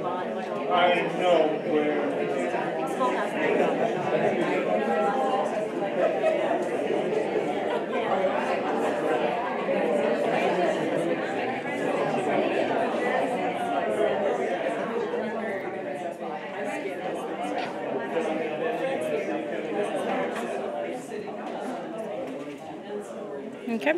I know where. There you go. Okay.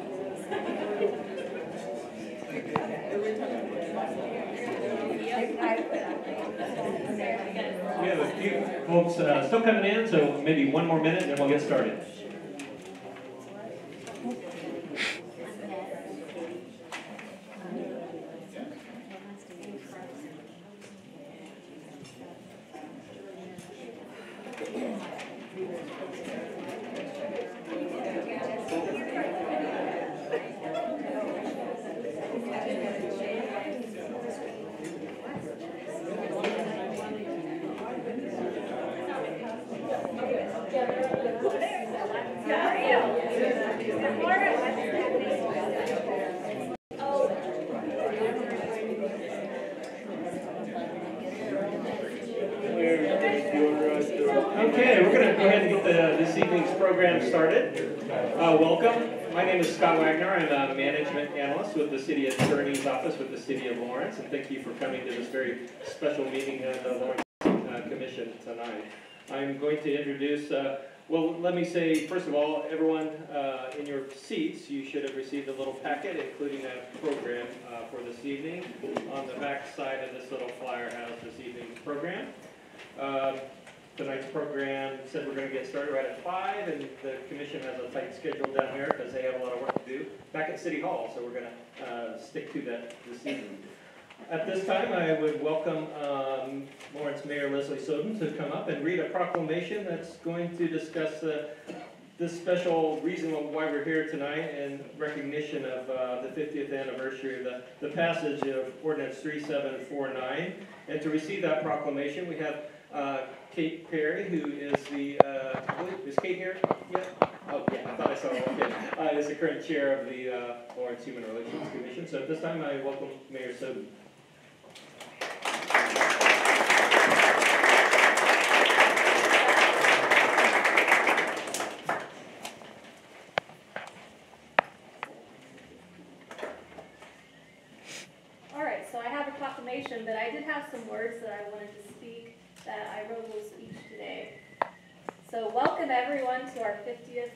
We have a few folks still coming in, so maybe one more minute and then we'll get started. Okay, we're going to go ahead and get this evening's program started. Welcome. My name is Scott Wagner. I'm a management analyst with the City Attorney's Office with the City of Lawrence, and thank you for coming to this very special meeting of the Lawrence Commission tonight. I'm going to introduce, well, let me say, first of all, everyone in your seats, you should have received a little packet, including a program for this evening. On the back side of this little flyer has this evening's program. Tonight's program said we're going to get started right at 5, and the commission has a tight schedule down here because they have a lot of work to do back at City Hall, so we're going to stick to that this evening. At this time, I would welcome Lawrence Mayor Leslie Soden to come up and read a proclamation that's going to discuss this special reason why we're here tonight in recognition of the 50th anniversary of the passage of Ordinance 3749. And to receive that proclamation, we have Kate Perry, who is the, is Kate here? Yeah? Oh, yeah, I thought I saw her. Okay. Is the current chair of the Lawrence Human Relations Commission. So at this time, I welcome Mayor Soden. All right, so I have a proclamation, but I did have some words that I wanted to speak that I wrote a little speech today. So welcome everyone to our 50th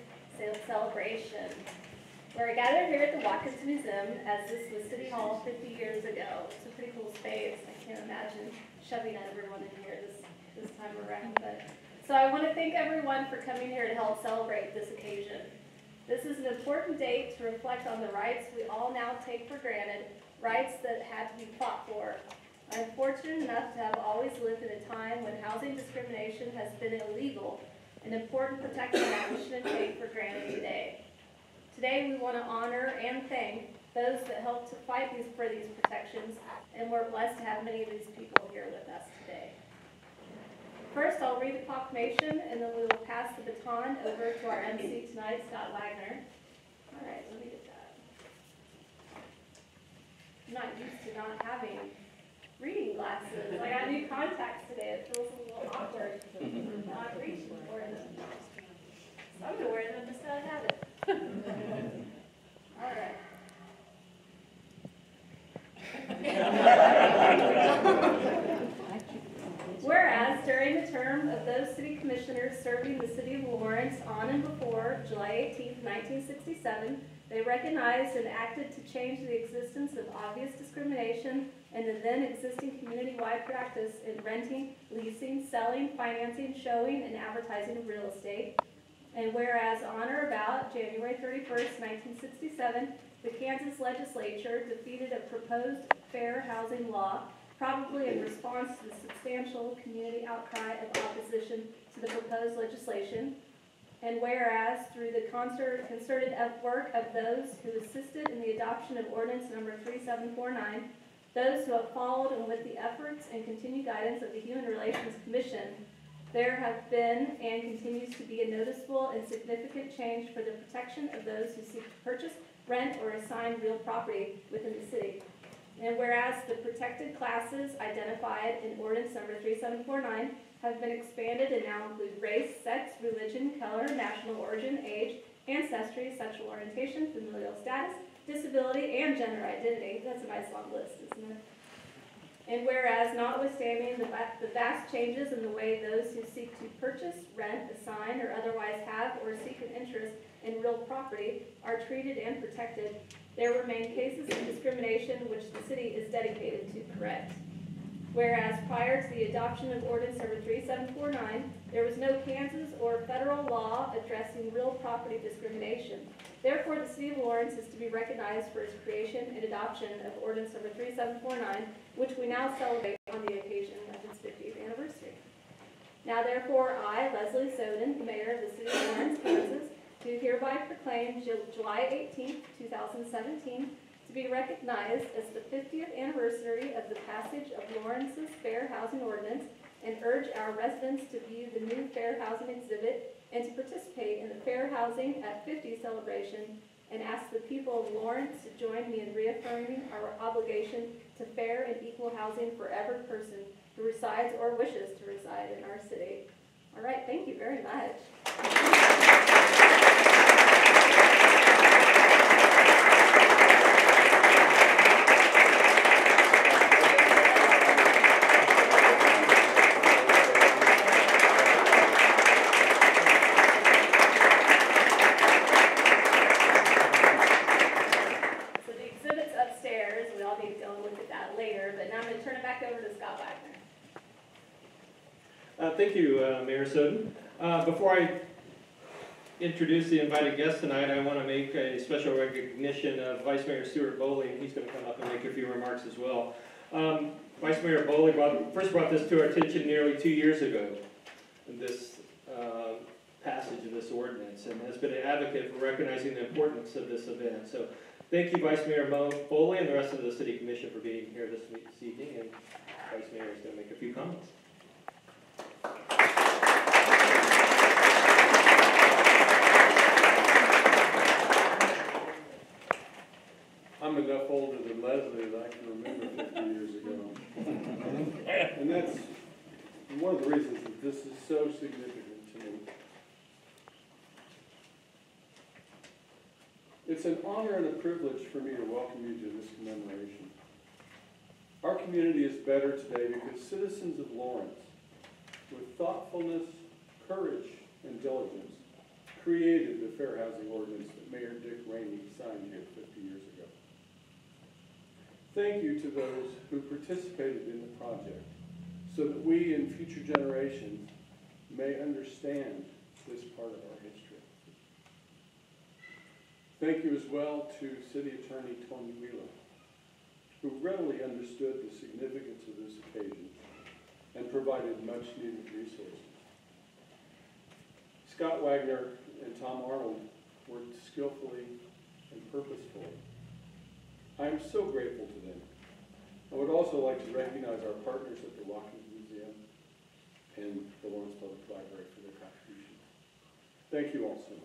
celebration. We're gathered here at the Watkins Museum as this was City Hall 50 years ago. It's a pretty cool space. I can't imagine shoving everyone in here this time around. So I want to thank everyone for coming here to help celebrate this occasion. This is an important date to reflect on the rights we all now take for granted, rights that had to be fought for. I'm fortunate enough to have always lived in a time when housing discrimination has been illegal, an important protection that we shouldn't take for granted today. Today we want to honor and thank those that helped to fight for these protections, and we're blessed to have many of these people here with us today. First, I'll read the proclamation, and then we will pass the baton over to our MC tonight, Scott Wagner. All right, let me get that. I'm not used to not having reading glasses. I got new contacts today. It feels a little awkward not reaching for them. So I'm going to wear them just out of habit. All right. Whereas during the term of those city commissioners serving the city of Lawrence on and before July 18, 1967, they recognized and acted to change the existence of obvious discrimination and the then existing community-wide practice in renting, leasing, selling, financing, showing, and advertising of real estate. And whereas on or about January 31st, 1967, the Kansas legislature defeated a proposed fair housing law, probably in response to the substantial community outcry of opposition to the proposed legislation. And whereas through the concerted work of those who assisted in the adoption of ordinance number 3749, those who have followed and with the efforts and continued guidance of the Human Relations Commission, there have been and continues to be a noticeable and significant change for the protection of those who seek to purchase, rent, or assign real property within the city. And whereas the protected classes identified in ordinance number 3749 have been expanded and now include race, sex, religion, color, national origin, age, ancestry, sexual orientation, familial status, disability, and gender identity. That's a nice long list, isn't it? And whereas notwithstanding the vast changes in the way those who seek to purchase, rent, assign, or otherwise have or seek an interest in real property are treated and protected, there remain cases of discrimination which the city is dedicated to correct. Whereas prior to the adoption of ordinance number 3749, there was no Kansas or federal law addressing real property discrimination. Therefore, the city of Lawrence is to be recognized for its creation and adoption of ordinance number 3749, which we now celebrate on the occasion of its 50th anniversary. Now, therefore, I, Leslie Soden, Mayor of the City of Lawrence, Kansas, do hereby proclaim July 18th, 2017, to be recognized as the 50th anniversary of the passage of Lawrence's Fair Housing Ordinance, and urge our residents to view the new Fair Housing exhibit and to participate in the Fair Housing at 50 celebration, and ask the people of Lawrence to join me in reaffirming our obligation to fair and equal housing for every person who resides or wishes to reside in our city. All right, thank you very much. Thank you, Mayor Soden. Before I introduce the invited guests tonight, I want to make a special recognition of Vice Mayor Stuart Bowling. He's going to come up and make a few remarks as well. Vice Mayor Bowling first brought this to our attention nearly 2 years ago, this passage of this ordinance, and has been an advocate for recognizing the importance of this event. So thank you, Vice Mayor Bowling, and the rest of the City Commission for being here this evening, and Vice Mayor is going to make a few comments. I'm enough older than Leslie that I can remember 50 years ago. And that's one of the reasons that this is so significant to me. It's an honor and a privilege for me to welcome you to this commemoration. Our community is better today because citizens of Lawrence, with thoughtfulness, courage, and diligence, created the Fair Housing Ordinance that Mayor Dick Rainey signed here 50 years ago. Thank you to those who participated in the project so that we in future generations may understand this part of our history. Thank you as well to City Attorney Tony Wheeler, who readily understood the significance of this occasion and provided much needed resources. Scott Wagner and Tom Arnold worked skillfully and purposefully. I am so grateful to them. I would also like to recognize our partners at the Watkins Museum and the Lawrence Public Library for their contributions. Thank you all so much.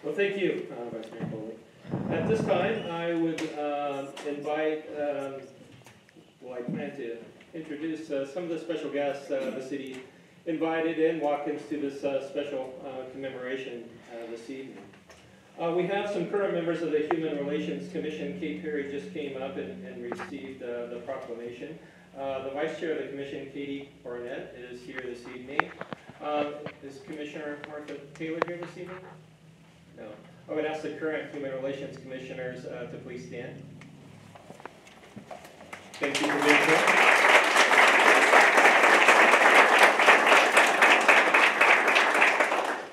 Well, thank you, Vice Mayor Bowling. At this time, I would invite, I plan to introduce some of the special guests the city invited in Watkins to this special commemoration this evening. We have some current members of the Human Relations Commission. Kate Perry just came up and received the proclamation. The Vice Chair of the Commission, Katie Barnett, is here this evening. Is Commissioner Martha Taylor here this evening? No. I would ask the current Human Relations Commissioners to please stand. Thank you for being here.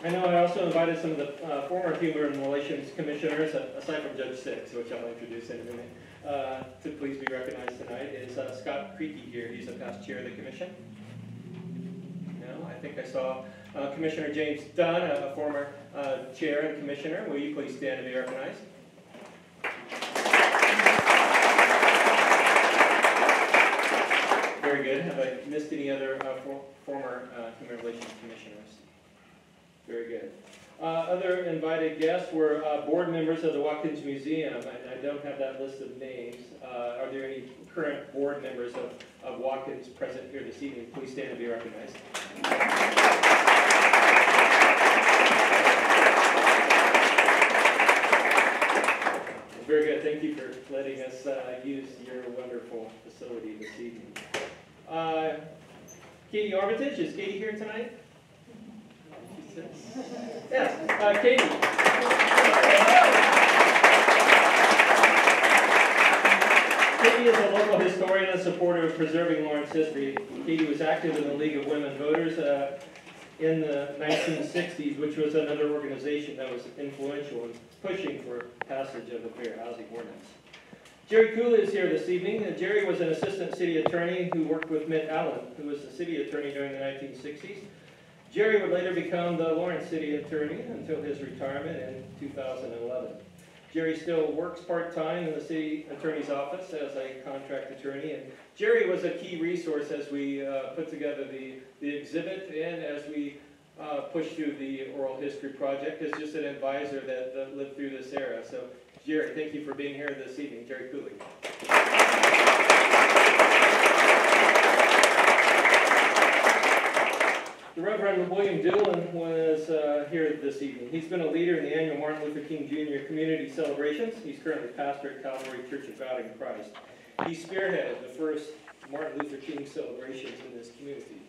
I know I also invited some of the former Human Relations Commissioners, aside from Judge Six, which I'll introduce in a minute, to please be recognized tonight. Is Scott Creaky here? He's the past chair of the commission. No, I think I saw Commissioner James Dunn, a former chair and commissioner. Will you please stand to be recognized? Very good. good. Have I missed any other former Human Relations Commissioners? Very good. Other invited guests were board members of the Watkins Museum, and I don't have that list of names. Are there any current board members of Watkins present here this evening? Please stand and be recognized. Very good. Thank you for letting us use your wonderful facility this evening. Katie Armitage, is Katie here tonight? Yes, Katie. Katie is a local historian and supporter of preserving Lawrence history. Katie was active in the League of Women Voters in the 1960s, which was another organization that was influential in pushing for passage of the Fair Housing Ordinance. Jerry Cooley is here this evening. Jerry was an assistant city attorney who worked with Mitt Allen, who was the city attorney during the 1960s. Jerry would later become the Lawrence city attorney until his retirement in 2011. Jerry still works part-time in the city attorney's office as a contract attorney, and Jerry was a key resource as we put together the exhibit and as we pushed through the oral history project as just an advisor that lived through this era. So Jerry, thank you for being here this evening. Jerry Cooley. The Reverend William Doolin was here this evening. He's been a leader in the annual Martin Luther King Jr. community celebrations. He's currently pastor at Calvary Church of God in Christ. He spearheaded the first Martin Luther King celebrations in this community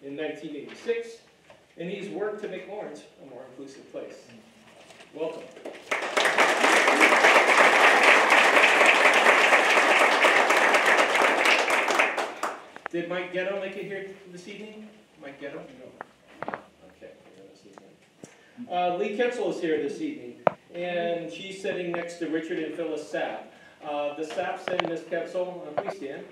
in 1986, and he's worked to make Lawrence a more inclusive place. Welcome. Did Mike Ghetto make it here this evening? Mike Ghetto? No. Okay. Lee Ketzel is here this evening, and she's sitting next to Richard and Phyllis Sapp. The Sapps and Ms. Ketzel, please stand.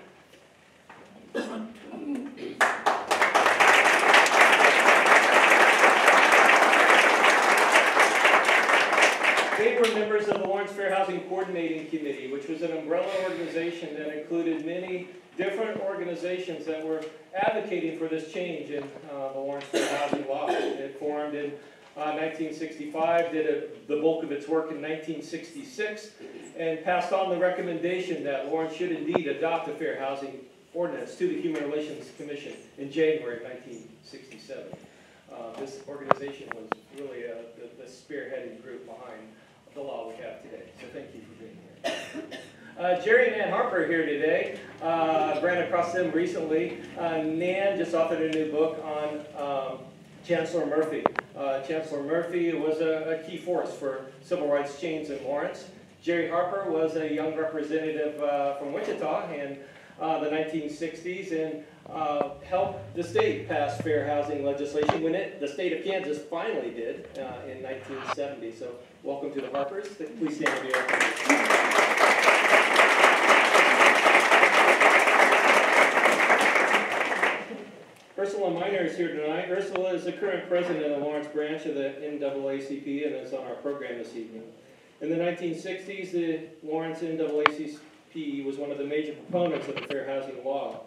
They were members of the Lawrence Fair Housing Coordinating Committee, which was an umbrella organization that included many different organizations that were advocating for this change in the Lawrence Fair Housing Law. It formed in 1965, did the bulk of its work in 1966, and passed on the recommendation that Lawrence should indeed adopt a fair housing ordinance to the Human Relations Commission in January of 1967. This organization was really the spearheading group behind the law we have today. So thank you for being here. Jerry and Nan Harper are here today. Ran across them recently. Nan just authored a new book on Chancellor Murphy. Chancellor Murphy was a key force for civil rights change in Lawrence. Jerry Harper was a young representative from Wichita in the 1960s and helped the state pass fair housing legislation when the state of Kansas finally did in 1970. So welcome to the Harpers. Please stand here. Ursula Miner is here tonight. Ursula is the current president of the Lawrence branch of the NAACP and is on our program this evening. In the 1960s, the Lawrence NAACP was one of the major proponents of the fair housing law.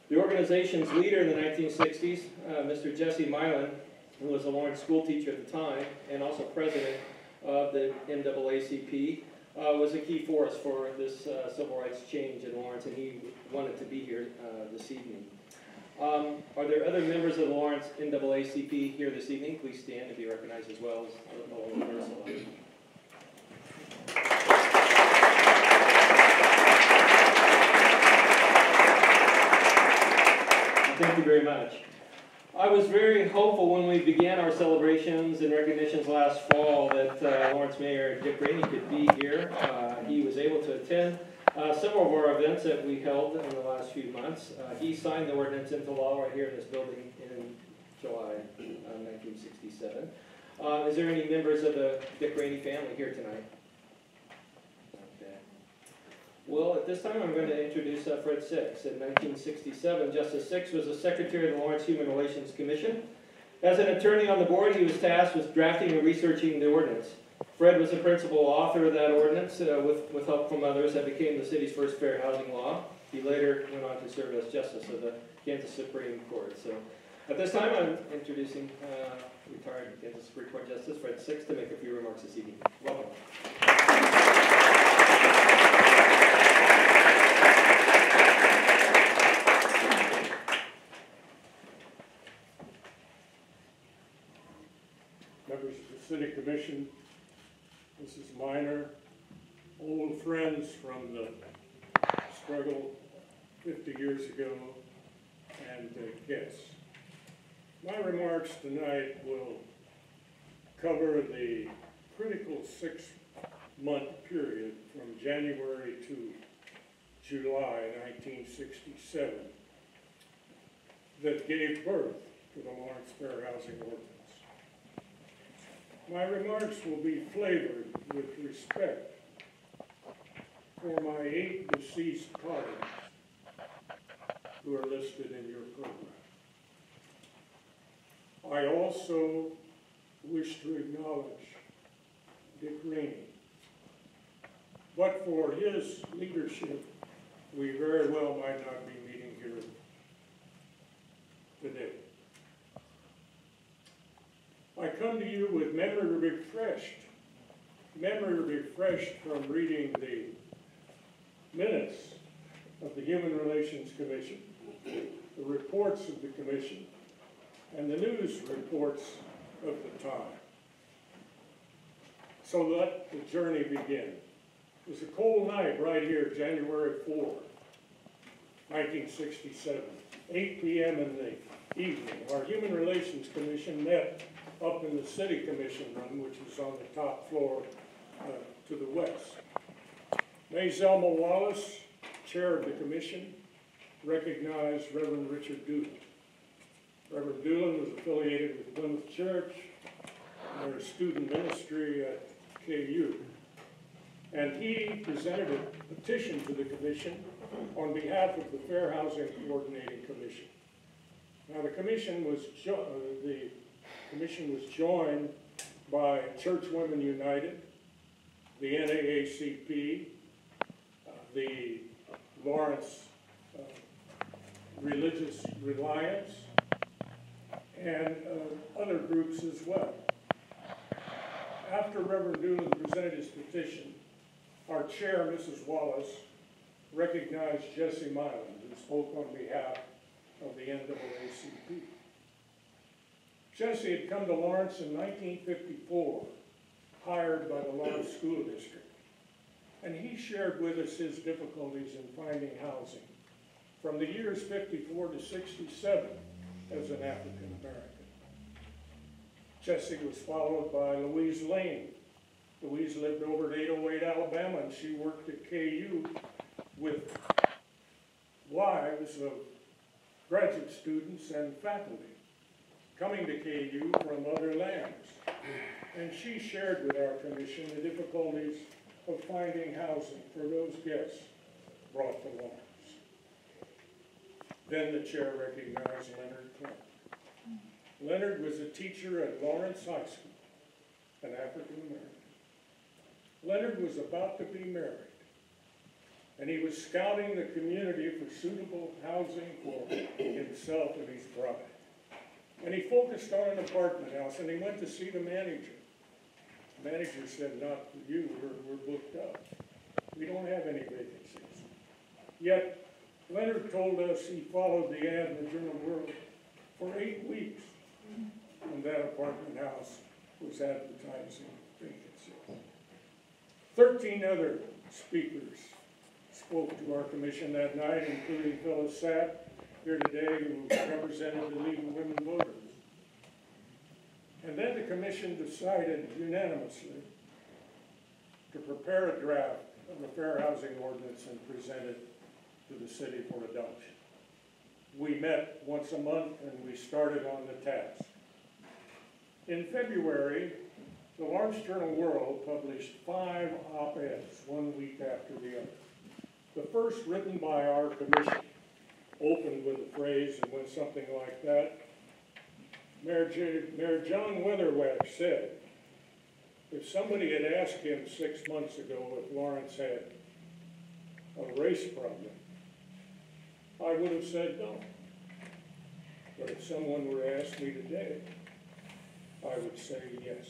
The organization's leader in the 1960s, Mr. Jesse Milan, who was a Lawrence school teacher at the time and also president of the NAACP, was a key force for this civil rights change in Lawrence, and he wanted to be here this evening. Are there other members of the Lawrence NAACP here this evening? Please stand and be recognized as well as Ursula. Thank you very much. I was very hopeful when we began our celebrations and recognitions last fall that Lawrence Mayor Dick Rainey could be here. He was able to attend several of our events that we held in the last few months. He signed the ordinance into law right here in this building in July 1967. Is there any members of the Dick Rainey family here tonight? Okay. Well, at this time I'm going to introduce Fred Six. In 1967, Justice Six was the secretary of the Lawrence Human Relations Commission. As an attorney on the board, he was tasked with drafting and researching the ordinance. Fred was the principal author of that ordinance with help from others that became the city's first fair housing law. He later went on to serve as Justice of the Kansas Supreme Court. So at this time, I'm introducing retired Kansas Supreme Court Justice Fred Six to make a few remarks this evening. Welcome. Members of the City Commission, Mrs. Minor, old friends from the struggle 50 years ago, and guests. My remarks tonight will cover the critical 6-month period from January to July 1967 that gave birth to the Lawrence Fair Housing Ordinance. My remarks will be flavored with respect for my 8 deceased colleagues who are listed in your program. I also wish to acknowledge Dick Rainey. But for his leadership, we very well might not be meeting here today. I come to you with memory refreshed from reading the minutes of the Human Relations Commission, the reports of the Commission, and the news reports of the time. So let the journey begin. It was a cold night right here, January 4, 1967, 8 p.m. in the evening. Our Human Relations Commission met up in the City Commission room, which is on the top floor to the west. May Zelma Wallace, chair of the commission, recognized Reverend Richard Doolin. Reverend Doolin was affiliated with Plymouth Church and their student ministry at KU. And he presented a petition to the commission on behalf of the Fair Housing Coordinating Commission. Now the commission was joined by Church Women United, the NAACP, the Lawrence Religious Reliance, and other groups as well. After Reverend Doolin presented his petition, our chair, Mrs. Wallace, recognized Jesse Myland, who spoke on behalf of the NAACP. Jesse had come to Lawrence in 1954, hired by the Lawrence School District. And he shared with us his difficulties in finding housing from the years 54 to 67 as an African American. Jesse was followed by Louise Lane. Louise lived over at 808 Alabama, and she worked at KU with wives of graduate students and faculty coming to KU from other lands. And she shared with our commission the difficulties of finding housing for those guests brought to Lawrence. Then the chair recognized Leonard Kemp. Leonard was a teacher at Lawrence High School, an African American. Leonard was about to be married, and he was scouting the community for suitable housing for himself and his bride. And he focused on an apartment house, and he went to see the manager. The manager said, "Not for you, we're booked up. We don't have any vacancies." Yet, Leonard told us he followed the ad in the Journal World for 8 weeks, and that apartment house was advertising vacancies. 13 other speakers spoke to our commission that night, including Phyllis Sapp, here today, who represented the League of Women Voters. And then the commission decided unanimously to prepare a draft of the Fair Housing Ordinance and present it to the city for adoption. We met once a month and we started on the task. In February, the Lawrence Journal-World published 5 op-eds, one week after the other. The first, written by our commission, opened with a phrase and went something like that. Mayor John Weatherwax said, if somebody had asked him 6 months ago if Lawrence had a race problem, I would have said no. But if someone were to ask me today, I would say yes.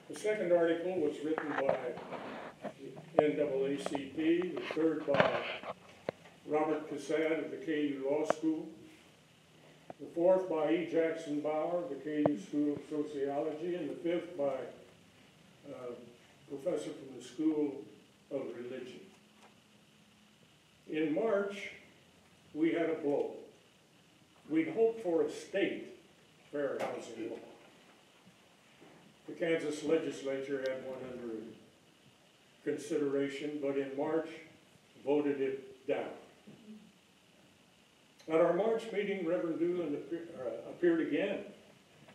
The second article was written by the NAACP, the third by Robert Cassatt of the KU Law School, the fourth by E. Jackson Bauer, the KU School of Sociology, and the fifth by a professor from the School of Religion. In March, we had a blow. We'd hoped for a state fair housing law. The Kansas legislature had one under consideration, but in March, voted it down. At our March meeting, Reverend Doolin appeared again,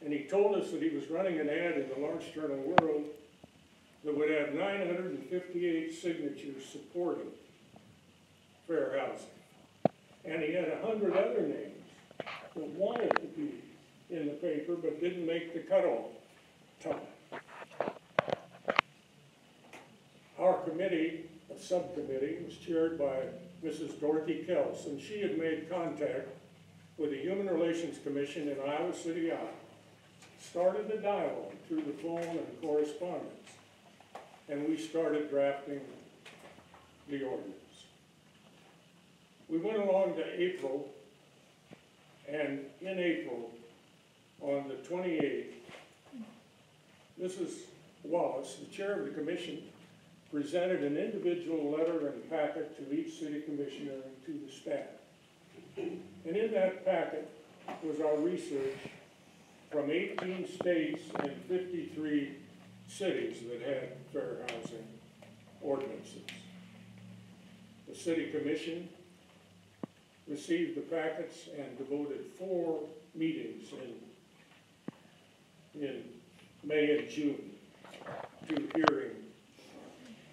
and he told us that he was running an ad in the Lawrence Journal World that would have 958 signatures supporting fair housing. And he had 100 other names that wanted to be in the paper but didn't make the cutoff time. Our committee, a subcommittee, was chaired by Mrs. Dorothy Kels, and she had made contact with the Human Relations Commission in Iowa City, Iowa, started the dialogue through the phone and correspondence, and we started drafting the ordinance. We went along to April, and in April, on the 28th, Mrs. Wallace, the chair of the commission, presented an individual letter and packet to each city commissioner and to the staff. And in that packet was our research from 18 states and 53 cities that had fair housing ordinances. The city commission received the packets and devoted 4 meetings in May and June to hearing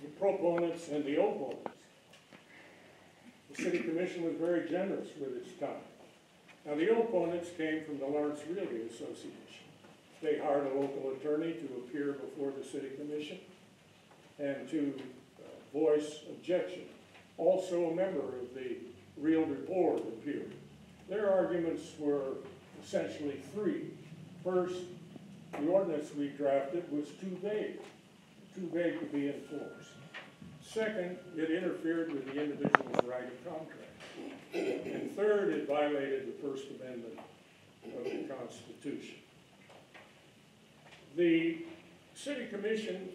the proponents and the opponents. The city commission was very generous with its time. Now, the opponents came from the Lawrence Realty Association. They hired a local attorney to appear before the city commission and to voice objection. Also, a member of the Realtor Board appeared. Their arguments were essentially 3. First, the ordinance we drafted was too vague to be enforced. Second, it interfered with the individual's right of contract. And third, it violated the First Amendment of the Constitution. The City Commission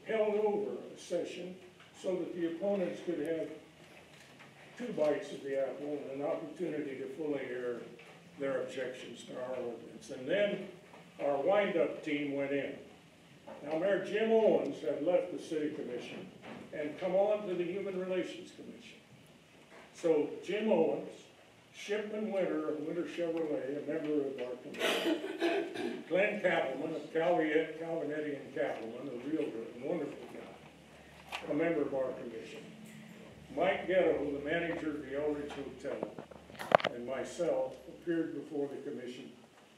held over a session so that the opponents could have 2 bites of the apple and an opportunity to fully air their objections to our ordinance. And then our wind-up team went in. Now, Mayor Jim Owens had left the City Commission and come on to the Human Relations Commission. So Jim Owens, Shipman Winter of Winter Chevrolet, a member of our commission, Glenn Kappelman of Calvinetti and Kappelman, a realtor, a wonderful guy, a member of our commission, Mike Ghetto, the manager of the Eldridge Hotel, and myself appeared before the commission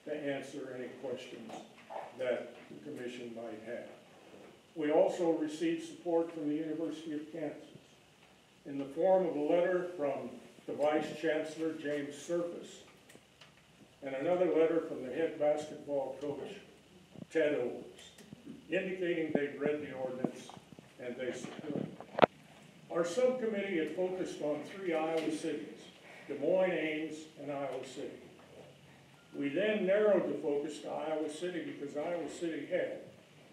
to answer any questions that the commission might have. We also received support from the University of Kansas in the form of a letter from the Vice Chancellor, James Surface, and another letter from the head basketball coach, Ted Owens, indicating they'd read the ordinance and they supported it. Our subcommittee had focused on 3 Iowa cities, Des Moines, Ames, and Iowa City. We then narrowed the focus to Iowa City because Iowa City had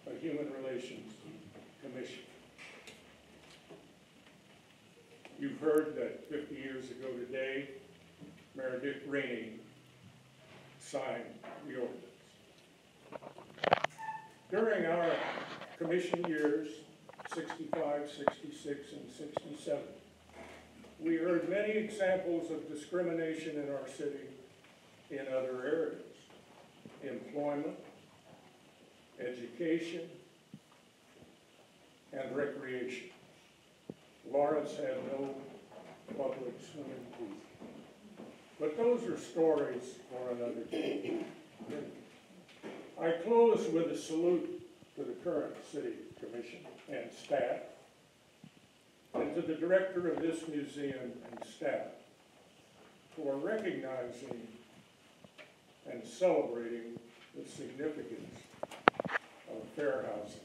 a Human Relations Commission. You've heard that 50 years ago today, Mayor Dick Rainey signed the ordinance. During our commission years, 65, 66, and 67, we heard many examples of discrimination in our city in other areas: employment, education, and recreation. Lawrence had no public swimming pool. But those are stories for another day. I close with a salute to the current city commission and staff, and to the director of this museum and staff for recognizing and celebrating the significance of fair housing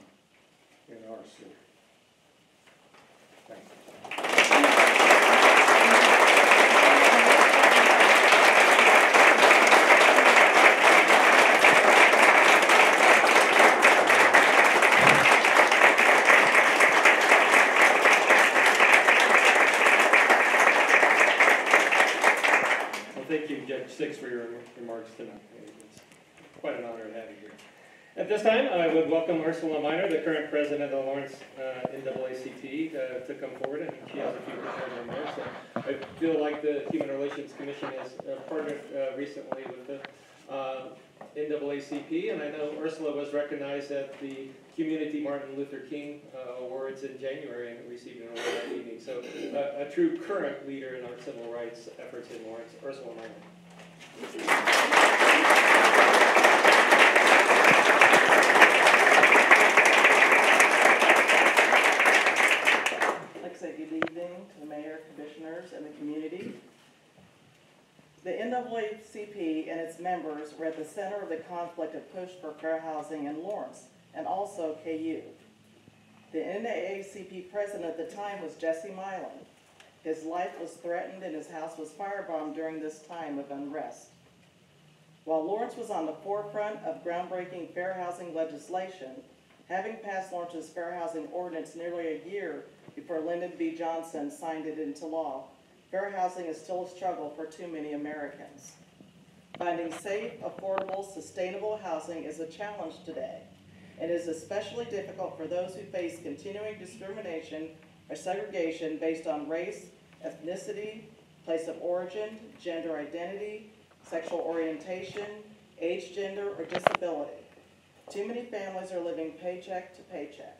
in our city. Thank you. Thank you, Judge Six, for your remarks tonight. It's quite an honor to have you here. At this time, I would welcome Ursula Miner, the current president of the Lawrence NAACP, to come forward, and she has a few prepared remarks. I feel like the Human Relations Commission has partnered recently with the NAACP, and I know Ursula was recognized at the Community Martin Luther King Awards in January and received an award that evening. So a true current leader in our civil rights efforts in Lawrence, Ursula Miner. I'd like to say good evening to the mayor, commissioners, and the community. The NAACP and its members were at the center of the conflict of push for fair housing in Lawrence, and also KU. The NAACP president at the time was Jesse Milan. His life was threatened and his house was firebombed during this time of unrest. While Lawrence was on the forefront of groundbreaking fair housing legislation, having passed Lawrence's fair housing ordinance nearly a year before Lyndon B. Johnson signed it into law, fair housing is still a struggle for too many Americans. Finding safe, affordable, sustainable housing is a challenge today, and is especially difficult for those who face continuing discrimination or segregation based on race, ethnicity, place of origin, gender identity, sexual orientation, age, gender, or disability. Too many families are living paycheck to paycheck.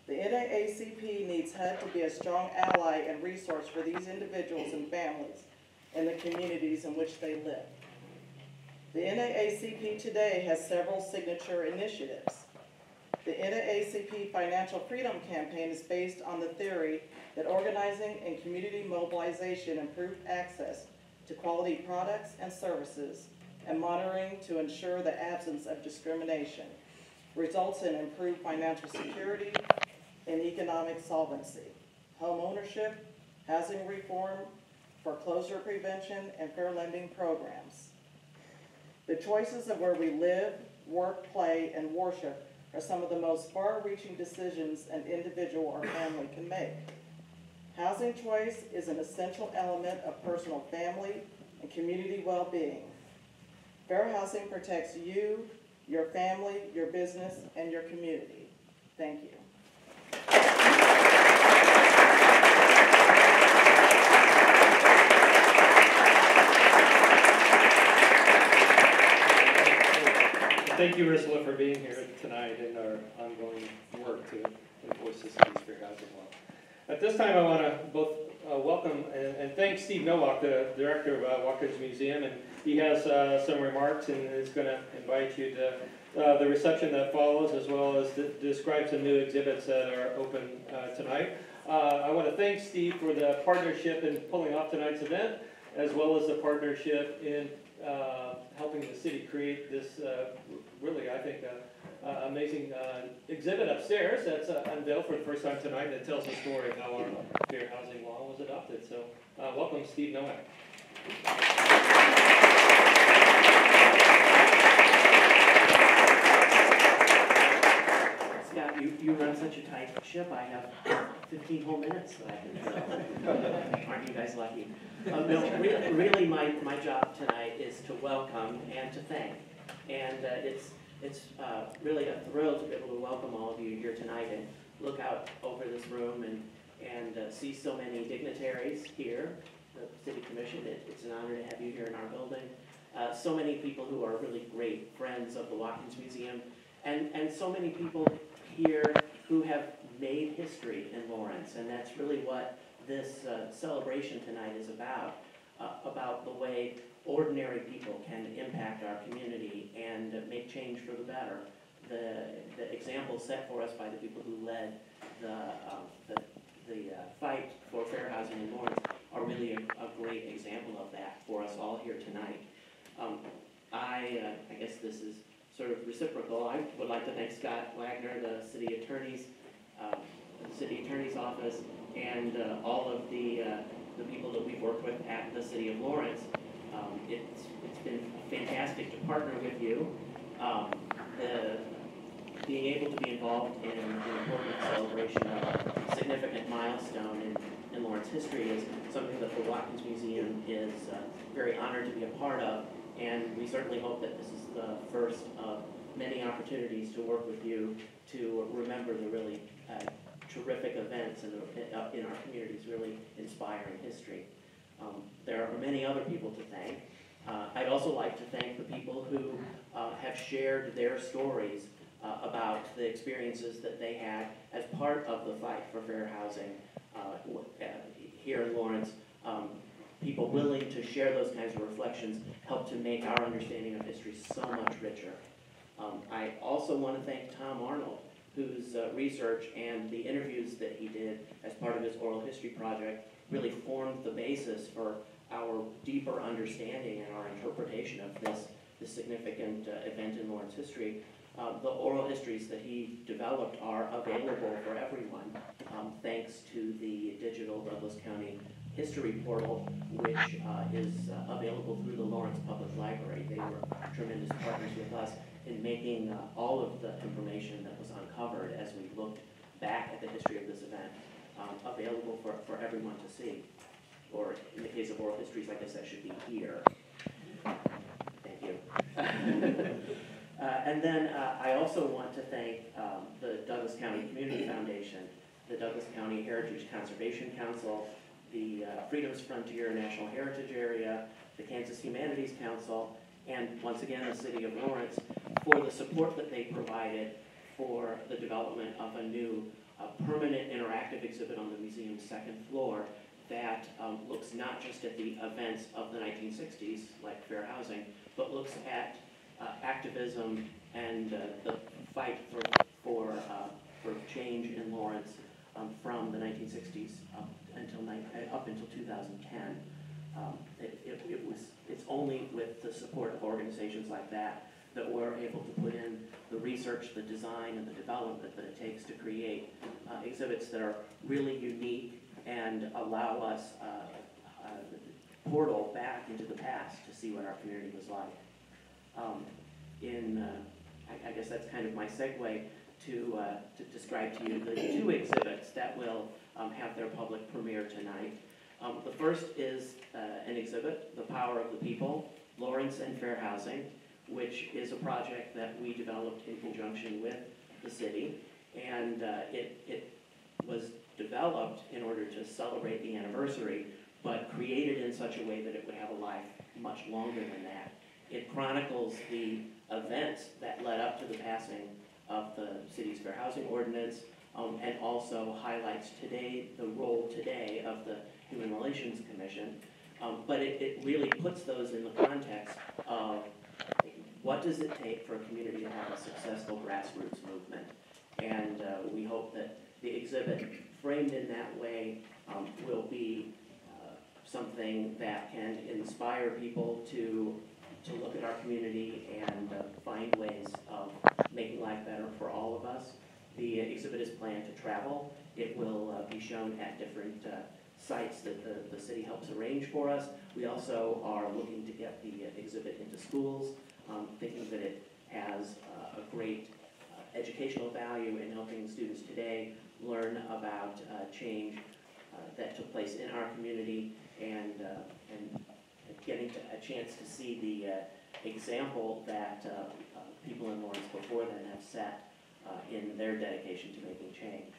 The NAACP needs HUD to be a strong ally and resource for these individuals and families in the communities in which they live. The NAACP today has several signature initiatives. The NAACP Financial Freedom Campaign is based on the theory that organizing and community mobilization improve access to quality products and services, and monitoring to ensure the absence of discrimination results in improved financial security and economic solvency, home ownership, housing reform, foreclosure prevention, and fair lending programs. The choices of where we live, work, play, and worship are some of the most far-reaching decisions an individual or family can make. Housing choice is an essential element of personal family and community well-being. Fair housing protects you, your family, your business, and your community. Thank you. Thank you, Ursula, for being here tonight in our ongoing work to enforce the city's fair housing law. At this time, I want to both welcome and thank Steve Nowak, the director of Watkins Museum, and he has some remarks and is going to invite you to the reception that follows, as well as to describe some new exhibits that are open tonight. I want to thank Steve for the partnership in pulling off tonight's event, as well as the partnership in helping the city create this really, I think, amazing exhibit upstairs that's unveiled for the first time tonight that tells the story of how our fair housing law was adopted. So welcome, Steve Nowak. Scott, you run such a tight ship. I have 15 whole minutes that I can fill. Aren't you guys lucky? No, really my job tonight is to welcome and to thank. And it's really a thrill to be able to welcome all of you here tonight and look out over this room and see so many dignitaries here, the City Commission. It's an honor to have you here in our building. So many people who are really great friends of the Watkins Museum, and so many people here who have made history in Lawrence, and that's really what this celebration tonight is about the way ordinary people can impact our community and make change for the better. The example set for us by the people who led the fight for fair housing in Lawrence are are really a great example of that for us all here tonight. I guess this is sort of reciprocal. I would like to thank Scott Wagner, the city attorney's office, and all of the people that we've worked with at the city of Lawrence. It's been fantastic to partner with you. Being able to be involved in an important celebration of a significant milestone in Lawrence history is something that the Watkins Museum is very honored to be a part of, and we certainly hope that this is the first of many opportunities to work with you to remember the really terrific events in our community's really inspiring history. There are many other people to thank. I'd also like to thank the people who have shared their stories about the experiences that they had as part of the fight for fair housing here in Lawrence. People willing to share those kinds of reflections help to make our understanding of history so much richer. I also want to thank Tom Arnold, whose research and the interviews that he did as part of his oral history project really formed the basis for our deeper understanding and our interpretation of this significant event in Lawrence history. The oral histories that he developed are available for everyone, thanks to the digital Douglas County History Portal, which is available through the Lawrence Public Library. They were tremendous partners with us in making all of the information that was uncovered as we looked back at the history of this event available for everyone to see. Or in the case of oral histories, I guess that should be here. Thank you. And then I also want to thank the Douglas County Community Foundation, the Douglas County Heritage Conservation Council, the Freedom's Frontier National Heritage Area, the Kansas Humanities Council, and once again the City of Lawrence for the support that they provided for the development of a new permanent interactive exhibit on the museum's second floor that looks not just at the events of the 1960s, like fair housing, but looks at activism and the fight for change in Lawrence from the 1960s up until 2010. It's only with the support of organizations like that that we're able to put in the research, the design, and the development that it takes to create exhibits that are really unique and allow us a portal back into the past to see what our community was like. I guess that's kind of my segue to describe to you the two exhibits that will have their public premiere tonight. The first is an exhibit, The Power of the People, Lawrence and Fair Housing, which is a project that we developed in conjunction with the city, and it was developed in order to celebrate the anniversary, but created in such a way that it would have a life much longer than that. It chronicles the events that led up to the passing of the city's fair housing ordinance, and also highlights the role today of the Human Relations Commission. But it really puts those in the context of what does it take for a community to have a successful grassroots movement. And we hope that the exhibit, framed in that way, will be something that can inspire people to look at our community and find ways of making life better for all of us. The exhibit is planned to travel. It will be shown at different sites that the city helps arrange for us. We also are looking to get the exhibit into schools, thinking that it has a great educational value in helping students today learn about change that took place in our community and getting a chance to see the example that people in Lawrence before then have set in their dedication to making change.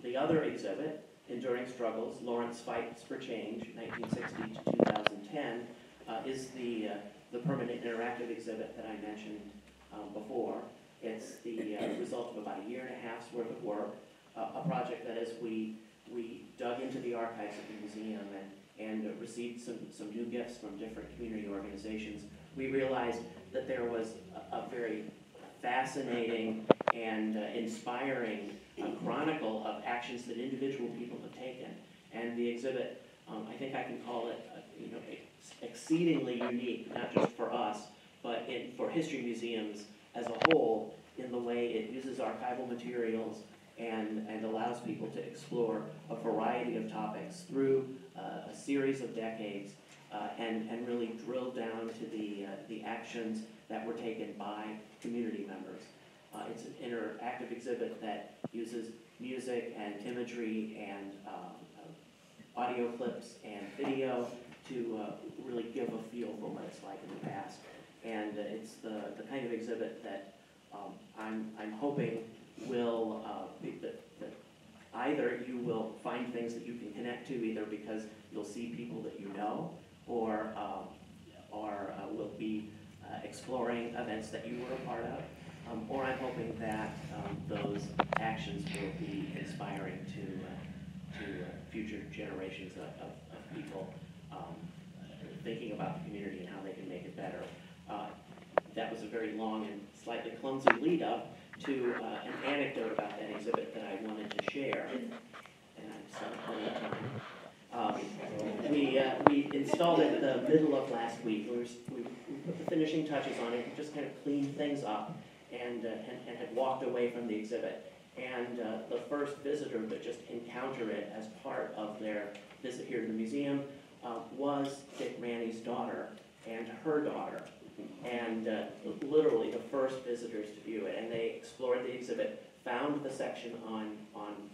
The other exhibit, Enduring Struggles, Lawrence Fights for Change, 1960 to 2010, is the permanent interactive exhibit that I mentioned before. It's the result of about a year and a half's worth of work, a project that as we dug into the archives of the museum and received some new gifts from different community organizations, we realized that there was a very fascinating and inspiring chronicle of actions that individual people have taken. And the exhibit I think I can call it, exceedingly unique, not just for us, but for history museums as a whole, in the way it uses archival materials and allows people to explore a variety of topics through a series of decades, and really drill down to the actions that were taken by community members. It's an interactive exhibit that uses music and imagery and audio clips and video to really give a feel for what it's like in the past. And it's the kind of exhibit that I'm hoping will that either you will find things that you can connect to, either because you'll see people that you know, or will be exploring events that you were a part of, or I'm hoping that those actions will be inspiring to future generations of people thinking about the community and how they can make it better. That was a very long and slightly clumsy lead up to an anecdote about that exhibit that I wanted to share. And I'm spent plenty of time. We installed it the middle of last week. We put the finishing touches on it, just kind of cleaned things up, and had walked away from the exhibit. And the first visitor that just encountered it as part of their visit here to the museum was Dick Raney's daughter and her daughter. And literally the first visitors to view it. And they explored the exhibit, found the section on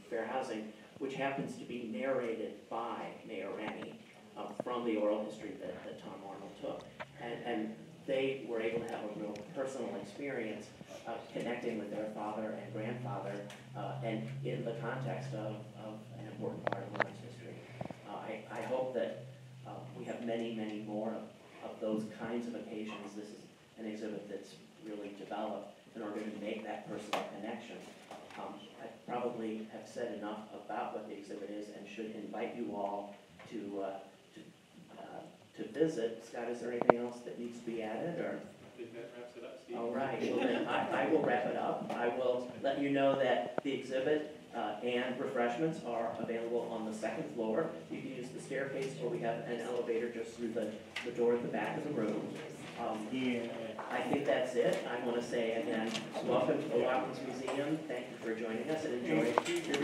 fair housing, which happens to be narrated by Mayor Raney from the oral history that Tom Arnold took. And they were able to have a real personal experience of connecting with their father and grandfather, and in the context of an important part of Lawrence history. I hope that we have many, many more of those kinds of occasions. This is an exhibit that's really developed in order to make that personal connection. I probably have said enough about what the exhibit is and should invite you all to visit. Scott, is there anything else that needs to be added, or? I think that wraps it up, Steve. All right, well then I will wrap it up. I will let you know that the exhibit and refreshments are available on the second floor. You can use the staircase, or we have an elevator just through the door at the back of the room. I think that's it. I want to say again, welcome to the Watkins Museum. Thank you for joining us, and enjoy your